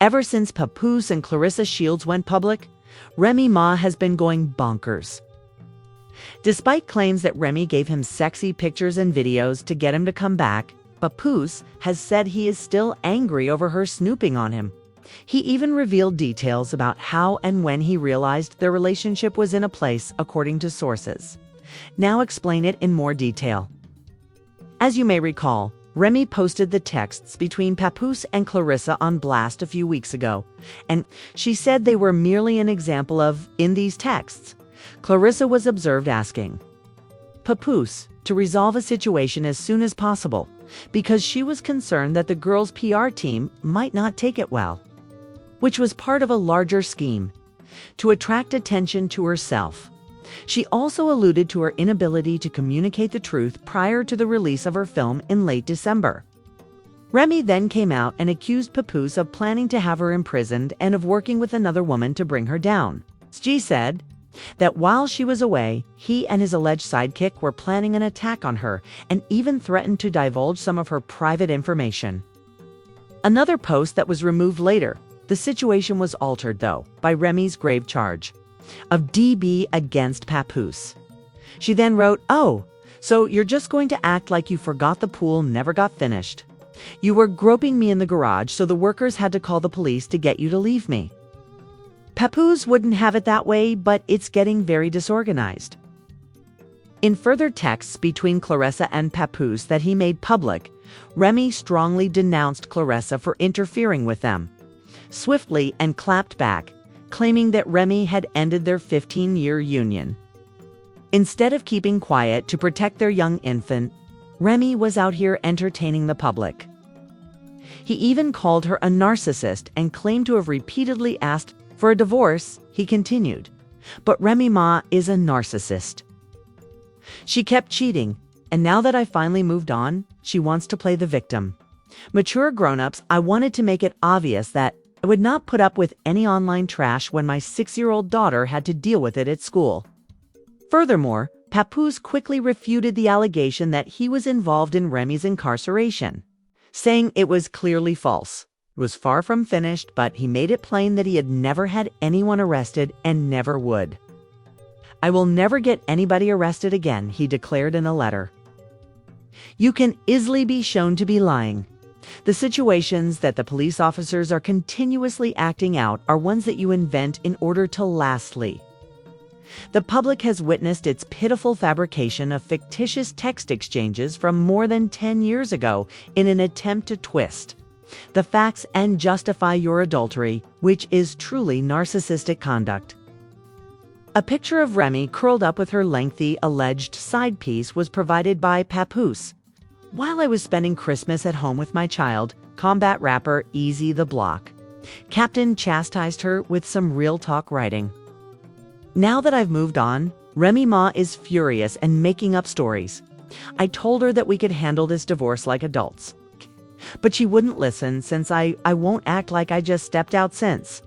Ever since Papoose and Clarissa Shields went public, Remy Ma has been going bonkers. Despite claims that Remy gave him sexy pictures and videos to get him to come back, Papoose has said he is still angry over her snooping on him. He even revealed details about how and when he realized their relationship was in a place, according to sources. Now explain it in more detail. As you may recall, Remy posted the texts between Papoose and Clarissa on blast a few weeks ago, and she said they were merely an example of, in these texts, Clarissa was observed asking Papoose to resolve a situation as soon as possible because she was concerned that the girl's PR team might not take it well, which was part of a larger scheme to attract attention to herself. She also alluded to her inability to communicate the truth prior to the release of her film in late December. Remy then came out and accused Papoose of planning to have her imprisoned and of working with another woman to bring her down. She said that while she was away, he and his alleged sidekick were planning an attack on her and even threatened to divulge some of her private information. Another post that was removed later. The situation was altered, though, by Remy's grave charge of DB against Papoose. She then wrote, "Oh, so you're just going to act like you forgot the pool never got finished. You were groping me in the garage, so the workers had to call the police to get you to leave me." Papoose wouldn't have it that way, but it's getting very disorganized. In further texts between Clarissa and Papoose that he made public, Remy strongly denounced Clarissa for interfering with them swiftly and clapped back, claiming that Remy had ended their 15-year union. Instead of keeping quiet to protect their young infant, Remy was out here entertaining the public. He even called her a narcissist and claimed to have repeatedly asked for a divorce. He continued, "But Remy Ma is a narcissist. She kept cheating, and now that I finally moved on, she wants to play the victim. Mature grown-ups, I wanted to make it obvious that I would not put up with any online trash when my 6-year-old daughter had to deal with it at school." Furthermore, Papoose quickly refuted the allegation that he was involved in Remy's incarceration, saying it was clearly false. It was far from finished, but he made it plain that he had never had anyone arrested and never would. "I will never get anybody arrested again," he declared in a letter. You can easily be shown to be lying. The situations that the police officers are continuously acting out are ones that you invent in order to lastly. The public has witnessed its pitiful fabrication of fictitious text exchanges from more than 10 years ago in an attempt to twist the facts and justify your adultery, which is truly narcissistic conduct. A picture of Remy curled up with her lengthy, alleged side piece was provided by Papoose. "While I was spending Christmas at home with my child," combat rapper Eazy the Block Captain chastised her with some real talk writing. "Now that I've moved on, Remy Ma is furious and making up stories. I told her that we could handle this divorce like adults. But she wouldn't listen since I won't act like I just stepped out since.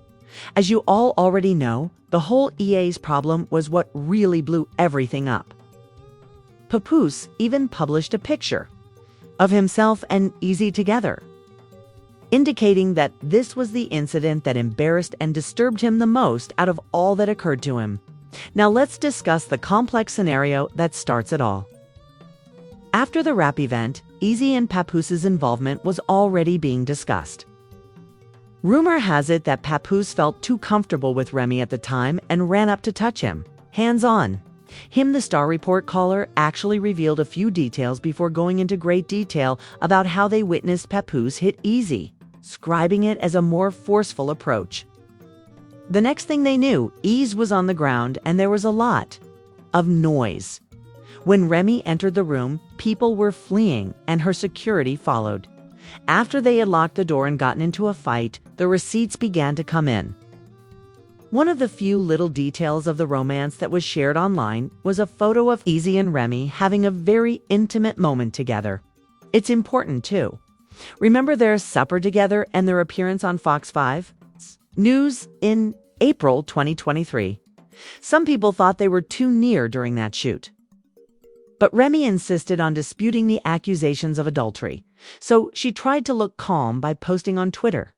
As you all already know, the whole EA's problem was what really blew everything up." Papoose even published a picture of himself and Eazy together, indicating that this was the incident that embarrassed and disturbed him the most out of all that occurred to him. Now let's discuss the complex scenario that starts it all. After the rap event, Eazy and Papoose's involvement was already being discussed. Rumor has it that Papoose felt too comfortable with Remy at the time and ran up to touch him, hands-on. The Star Report caller actually revealed a few details before going into great detail about how they witnessed Papoose hit Eazy, describing it as a more forceful approach. The next thing they knew, Eazy was on the ground and there was a lot of noise. When Remy entered the room, people were fleeing and her security followed. After they had locked the door and gotten into a fight, the receipts began to come in. One of the few little details of the romance that was shared online was a photo of Eazy and Remy having a very intimate moment together. It's important too. Remember their supper together and their appearance on Fox 5 News in April 2023. Some people thought they were too near during that shoot. But Remy insisted on disputing the accusations of adultery, so she tried to look calm by posting on Twitter.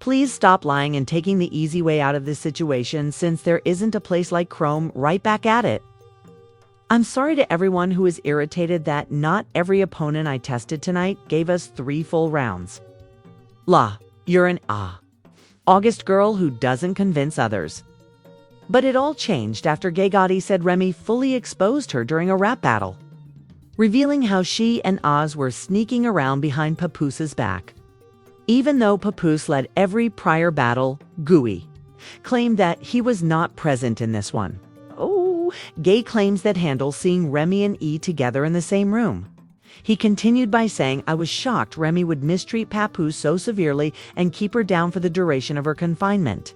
Please stop lying and taking the easy way out of this situation, since there isn't a place like Chrome. Right back at it. I'm sorry to everyone who is irritated that not every opponent I tested tonight gave us 3 full rounds. You're an August girl who doesn't convince others. But it all changed after Gay Gotti said Remy fully exposed her during a rap battle, revealing how she and Oz were sneaking around behind Papoos's back. Even though Papoose led every prior battle, Gooey claimed that he was not present in this one. Gay claims that handle seeing Remy and E together in the same room. He continued by saying, "I was shocked Remy would mistreat Papoose so severely and keep her down for the duration of her confinement,"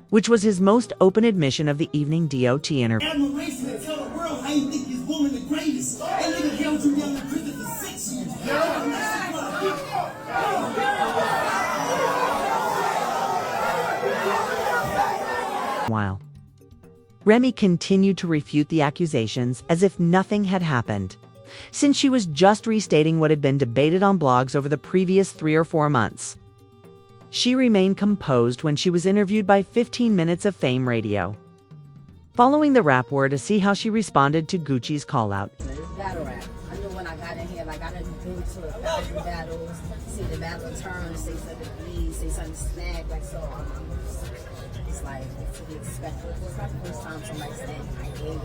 which was his most open admission of the evening DOT interview. Admiration and tell the world how you think this woman the greatest. That nigga held you down in prison for 6 years. While Remy continued to refute the accusations as if nothing had happened, since she was just restating what had been debated on blogs over the previous 3 or 4 months. She remained composed when she was interviewed by 15 Minutes of Fame Radio, following the rap war, to see how she responded to Gucci's call-out. It's battle rap. I knew when I got in here, like I done been to 1,000 battles, see the battle turn, say something please, say something snag, like so. It's like it's to be expected. It's not the first time somebody's saying I gave you,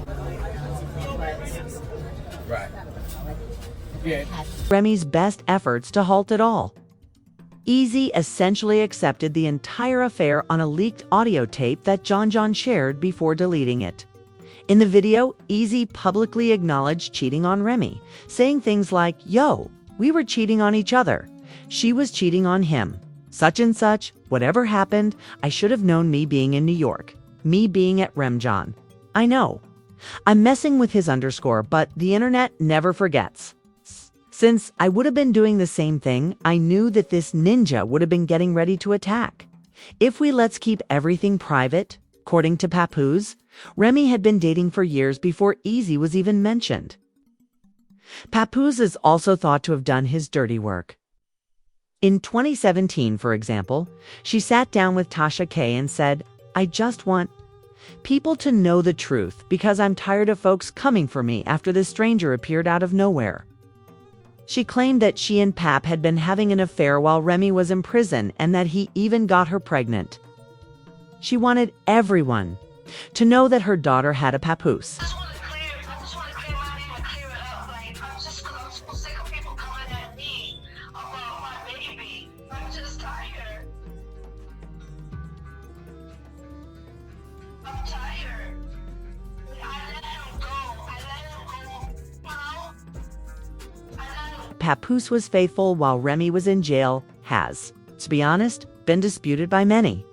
Right. Yeah. Remy's best efforts to halt it all. Eazy essentially accepted the entire affair on a leaked audio tape that John shared before deleting it. In the video, Eazy publicly acknowledged cheating on Remy, saying things like, "Yo, we were cheating on each other. She was cheating on him. Such and such, whatever happened, I should have known, me being in New York, me being at Remjohn. I know. I'm messing with his underscore, but the internet never forgets. Since I would have been doing the same thing, I knew that this ninja would have been getting ready to attack. If we let's keep everything private," according to Papoose, Remy had been dating for years before Eazy was even mentioned. Papoose is also thought to have done his dirty work. In 2017, for example, she sat down with Tasha K and said, "I just want people to know the truth because I'm tired of folks coming for me after this stranger appeared out of nowhere." She claimed that she and Pap had been having an affair while Remy was in prison and that he even got her pregnant. She wanted everyone to know that her daughter had a Papoose. I just want to clear my name and clear it up. Like, I'm so sick of people coming at me about my baby. I'm just tired. I'm tired. I let him go. Papoose was faithful while Remy was in jail has, to be honest, been disputed by many.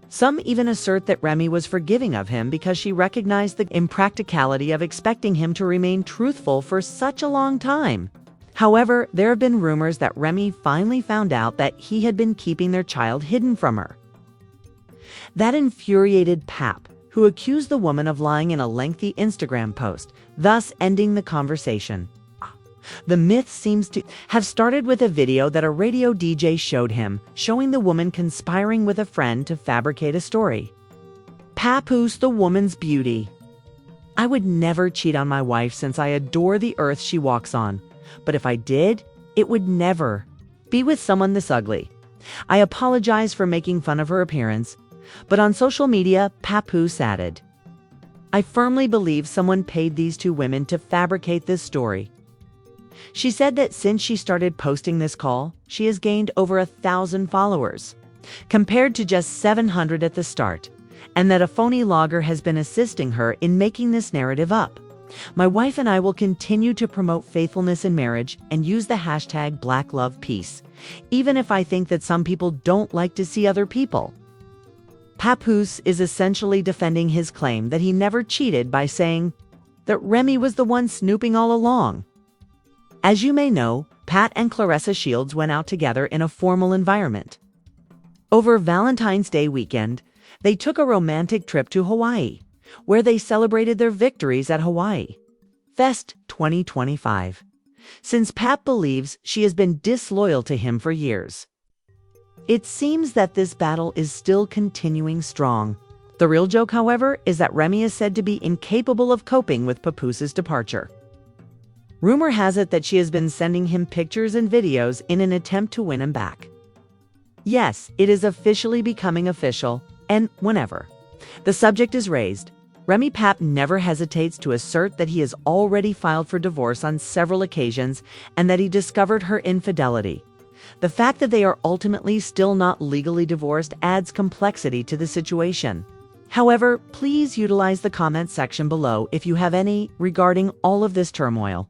Some even assert that Remy was forgiving of him because she recognized the impracticality of expecting him to remain truthful for such a long time. However, there have been rumors that Remy finally found out that he had been keeping their child hidden from her. That infuriated Pap, who accused the woman of lying in a lengthy Instagram post, thus ending the conversation. The myth seems to have started with a video that a radio DJ showed him, showing the woman conspiring with a friend to fabricate a story. Papoose, the woman's beauty. "I would never cheat on my wife since I adore the earth she walks on. But if I did, it would never be with someone this ugly. I apologize for making fun of her appearance." But on social media, Papoose added, "I firmly believe someone paid these 2 women to fabricate this story." She said that since she started posting this call, she has gained over 1,000 followers, compared to just 700 at the start, and that a phony logger has been assisting her in making this narrative up. "My wife and I will continue to promote faithfulness in marriage and use the hashtag #BlackLovePeace, even if I think that some people don't like to see other people." Papoose is essentially defending his claim that he never cheated by saying that Remy was the one snooping all along. As you may know, Pat and Claressa Shields went out together in a formal environment. Over Valentine's Day weekend, they took a romantic trip to Hawaii, where they celebrated their victories at Hawaii Fest 2025, since Pat believes she has been disloyal to him for years. It seems that this battle is still continuing strong. The real joke, however, is that Remy is said to be incapable of coping with Papooses' departure. Rumor has it that she has been sending him pictures and videos in an attempt to win him back. Yes, it is officially becoming official, and whenever the subject is raised, Remy Papp never hesitates to assert that he has already filed for divorce on several occasions and that he discovered her infidelity. The fact that they are ultimately still not legally divorced adds complexity to the situation. However, please utilize the comment section below if you have any regarding all of this turmoil.